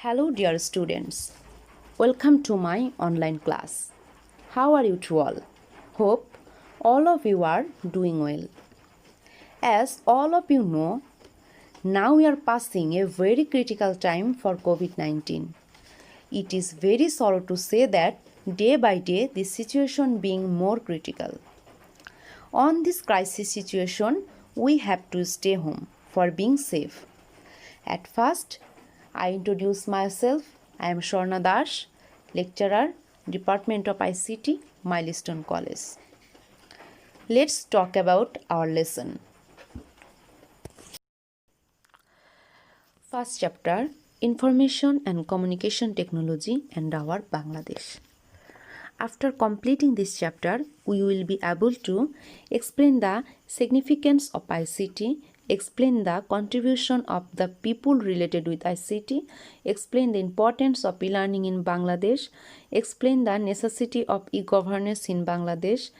Hello, dear students. Welcome to my online class. How are you two all? Hope all of you are doing well. As all of you know, now we are passing a very critical time for COVID-19. It is very sorrow to say that day by day the situation being more critical. On this crisis situation, we have to stay home for being safe. At first, I introduce myself. I am Shorna Das, lecturer, Department of ICT, Milestone College. Let's talk about our lesson. First chapter, Information and Communication Technology and our Bangladesh. After completing this chapter, we will be able to explain the significance of ICT, explain the contribution of the people related with ICT, explain the importance of e-learning in Bangladesh, explain the necessity of e-governance in Bangladesh,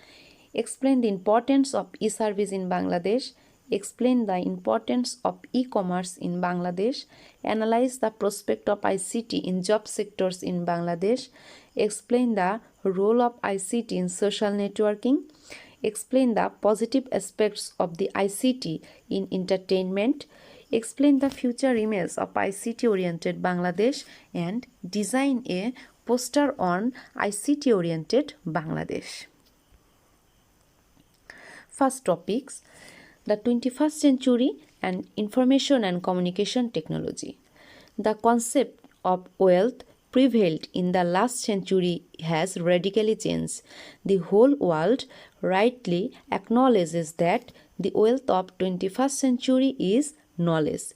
explain the importance of e-service in Bangladesh, explain the importance of e-commerce in Bangladesh, analyze the prospect of ICT in job sectors in Bangladesh, explain the role of ICT in social networking, explain the positive aspects of the ICT in entertainment, explain the future image of ICT-oriented Bangladesh, and design a poster on ICT-oriented Bangladesh. First topics, the 21st century and information and communication technology. The concept of wealth prevailed in the last century has radically changed. The whole world rightly acknowledges that the wealth of 21st century is knowledge.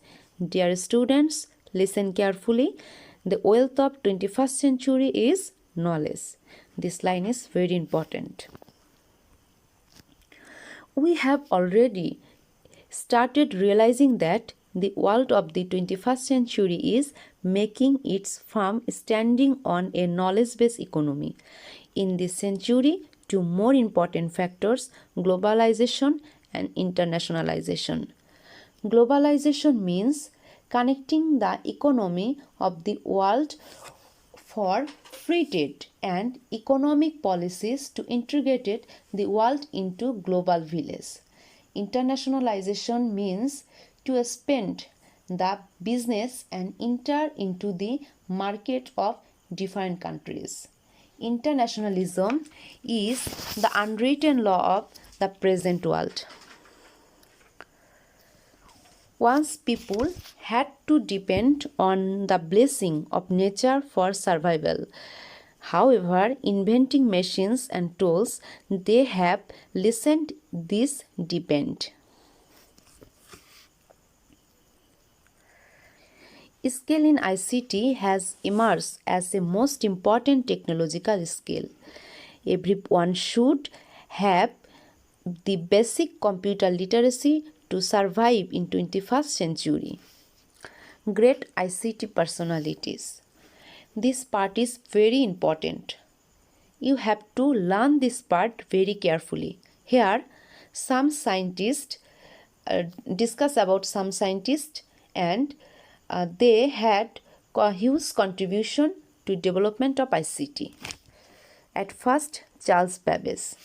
Dear students, listen carefully. The wealth of 21st century is knowledge. This line is very important. We have already started realizing that the world of the 21st century is making its firm standing on a knowledge-based economy. In this century, two more important factors, globalization and internationalization. Globalization means connecting the economy of the world for free trade and economic policies to integrate the world into global village. Internationalization means to expand the business and enter into the market of different countries. Internationalism is the unwritten law of the present world. Once people had to depend on the blessing of nature for survival. However, inventing machines and tools, they have lessened this depend. Skill in ICT has emerged as a most important technological skill. Everyone should have the basic computer literacy to survive in 21st century. Great ICT personalities. This part is very important. You have to learn this part very carefully. Here, some scientists discuss about some scientists and they had a huge contribution to development of ICT. At first, Charles Babbage.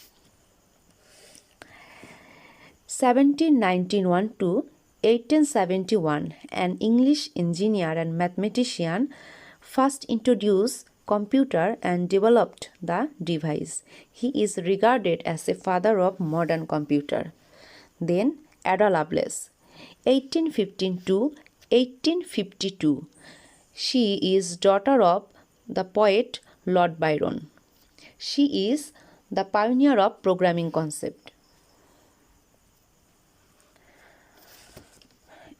1791 to 1871, an English engineer and mathematician first introduced computer and developed the device. He is regarded as a father of modern computer. Then Ada Lovelace, 1815 to 1852. She is daughter of the poet Lord Byron. She is the pioneer of programming concept.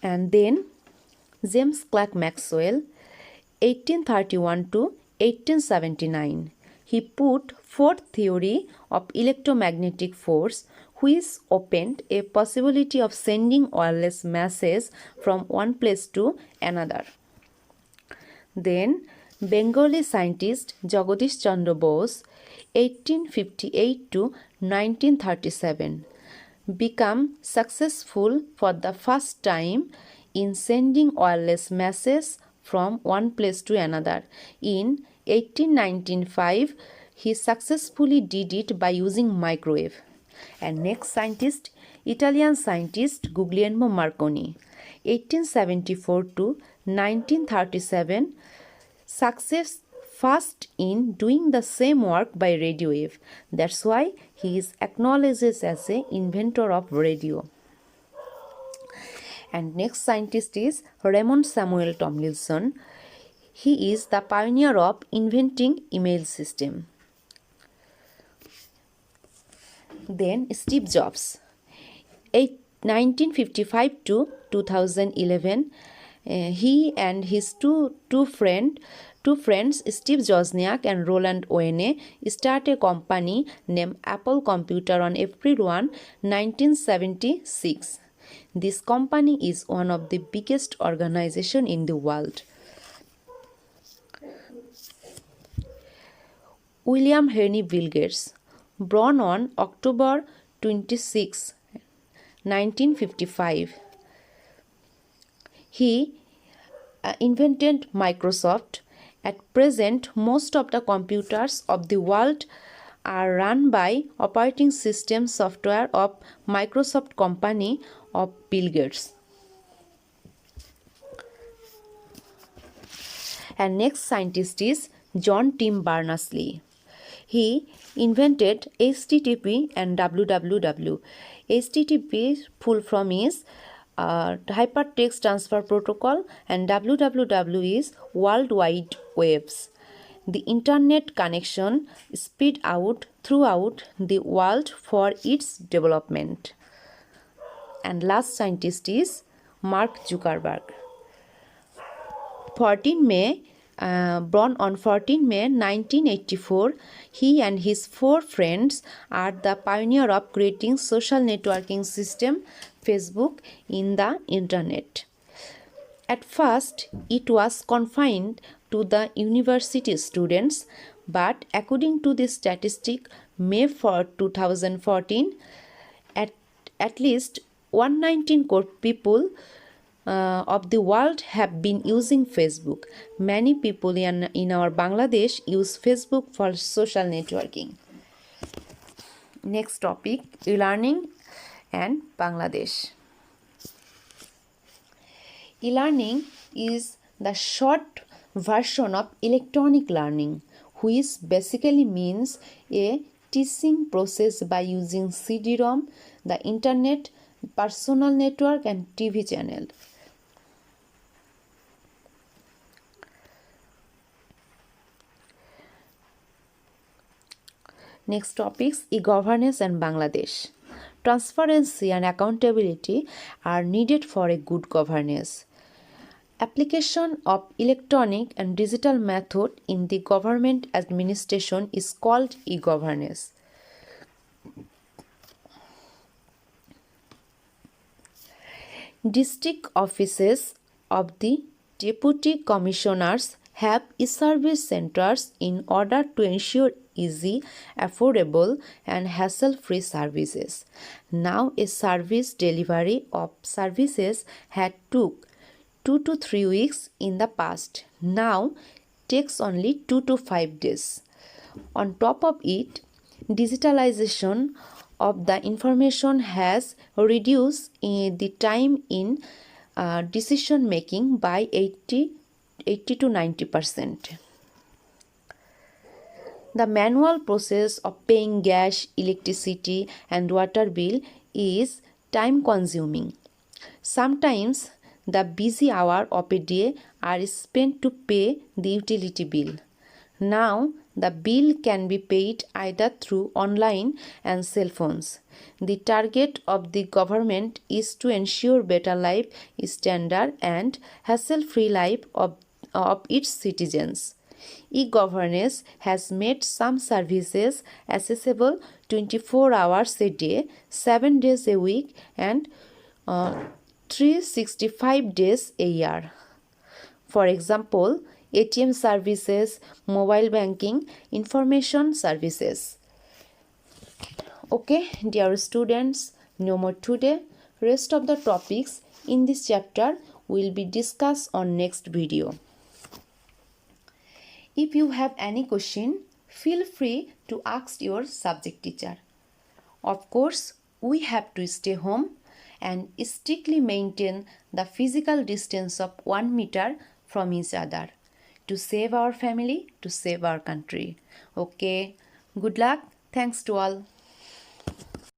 And then James Clerk Maxwell, 1831 to 1879. He put forth theory of electromagnetic force which opened a possibility of sending wireless messages from one place to another. Then Bengali scientist Jagadish Chandra Bose, 1858 to 1937, became successful for the first time in sending wireless messages from one place to another. In 1895, he successfully did it by using microwave. And next scientist, Italian scientist Guglielmo Marconi, 1874 to 1937, success fast in doing the same work by radio wave. That's why he is acknowledged as an inventor of radio. And next scientist is Raymond Samuel Tomlinson. He is the pioneer of inventing email system. Then Steve Jobs, 1955 to 2011. He and his two friends, Steve Wozniak and Roland Oene, started a company named Apple Computer on April 1, 1976. This company is one of the biggest organizations in the world. William Henry Bill Gates, born on October 26, 1955. He invented Microsoft. At present, most of the computers of the world are run by operating system software of Microsoft company of Bill Gates. And next scientist is John Tim Berners-Lee. He invented HTTP and www. HTTP full form is Hypertext Transfer Protocol, and www is World Wide Webs. The internet connection spread out throughout the world for its development. And last scientist is Mark Zuckerberg. 14 May born on 14 May 1984, he and his 4 friends are the pioneer of creating social networking system Facebook in the internet. At first, it was confined to the university students, but according to the statistic May for 2014, at least 119 crore people of the world have been using Facebook. Many people in our Bangladesh use Facebook for social networking. Next topic, e-learning and Bangladesh. E-learning is the short version of electronic learning, which basically means a teaching process by using CD-ROM, the internet, personal network and TV channel. Next topics, e-governance and Bangladesh. Transparency and accountability are needed for a good governance. Application of electronic and digital method in the government administration is called e-governance. District offices of the deputy commissioners have e-service centers in order to ensure easy, affordable and hassle-free services. Now a service delivery of services had took 2 to 3 weeks in the past. Now takes only 2 to 5 days. On top of it, digitalization of the information has reduced the time in decision making by 80 to 90%. The manual process of paying gas, electricity and water bill is time consuming. Sometimes the busy hour of a day are spent to pay the utility bill. Now the bill can be paid either through online and cell phones. The target of the government is to ensure better life standard and hassle-free life of its citizens. E-governance has made some services accessible 24 hours a day, 7 days a week and 365 days a year. For example, ATM services, mobile banking, information services. Okay, dear students, no more today. Rest of the topics in this chapter will be discussed on next video. If you have any question, feel free to ask your subject teacher. Of course, we have to stay home and strictly maintain the physical distance of 1 meter from each other to save our family, to save our country. Okay, good luck. Thanks to all.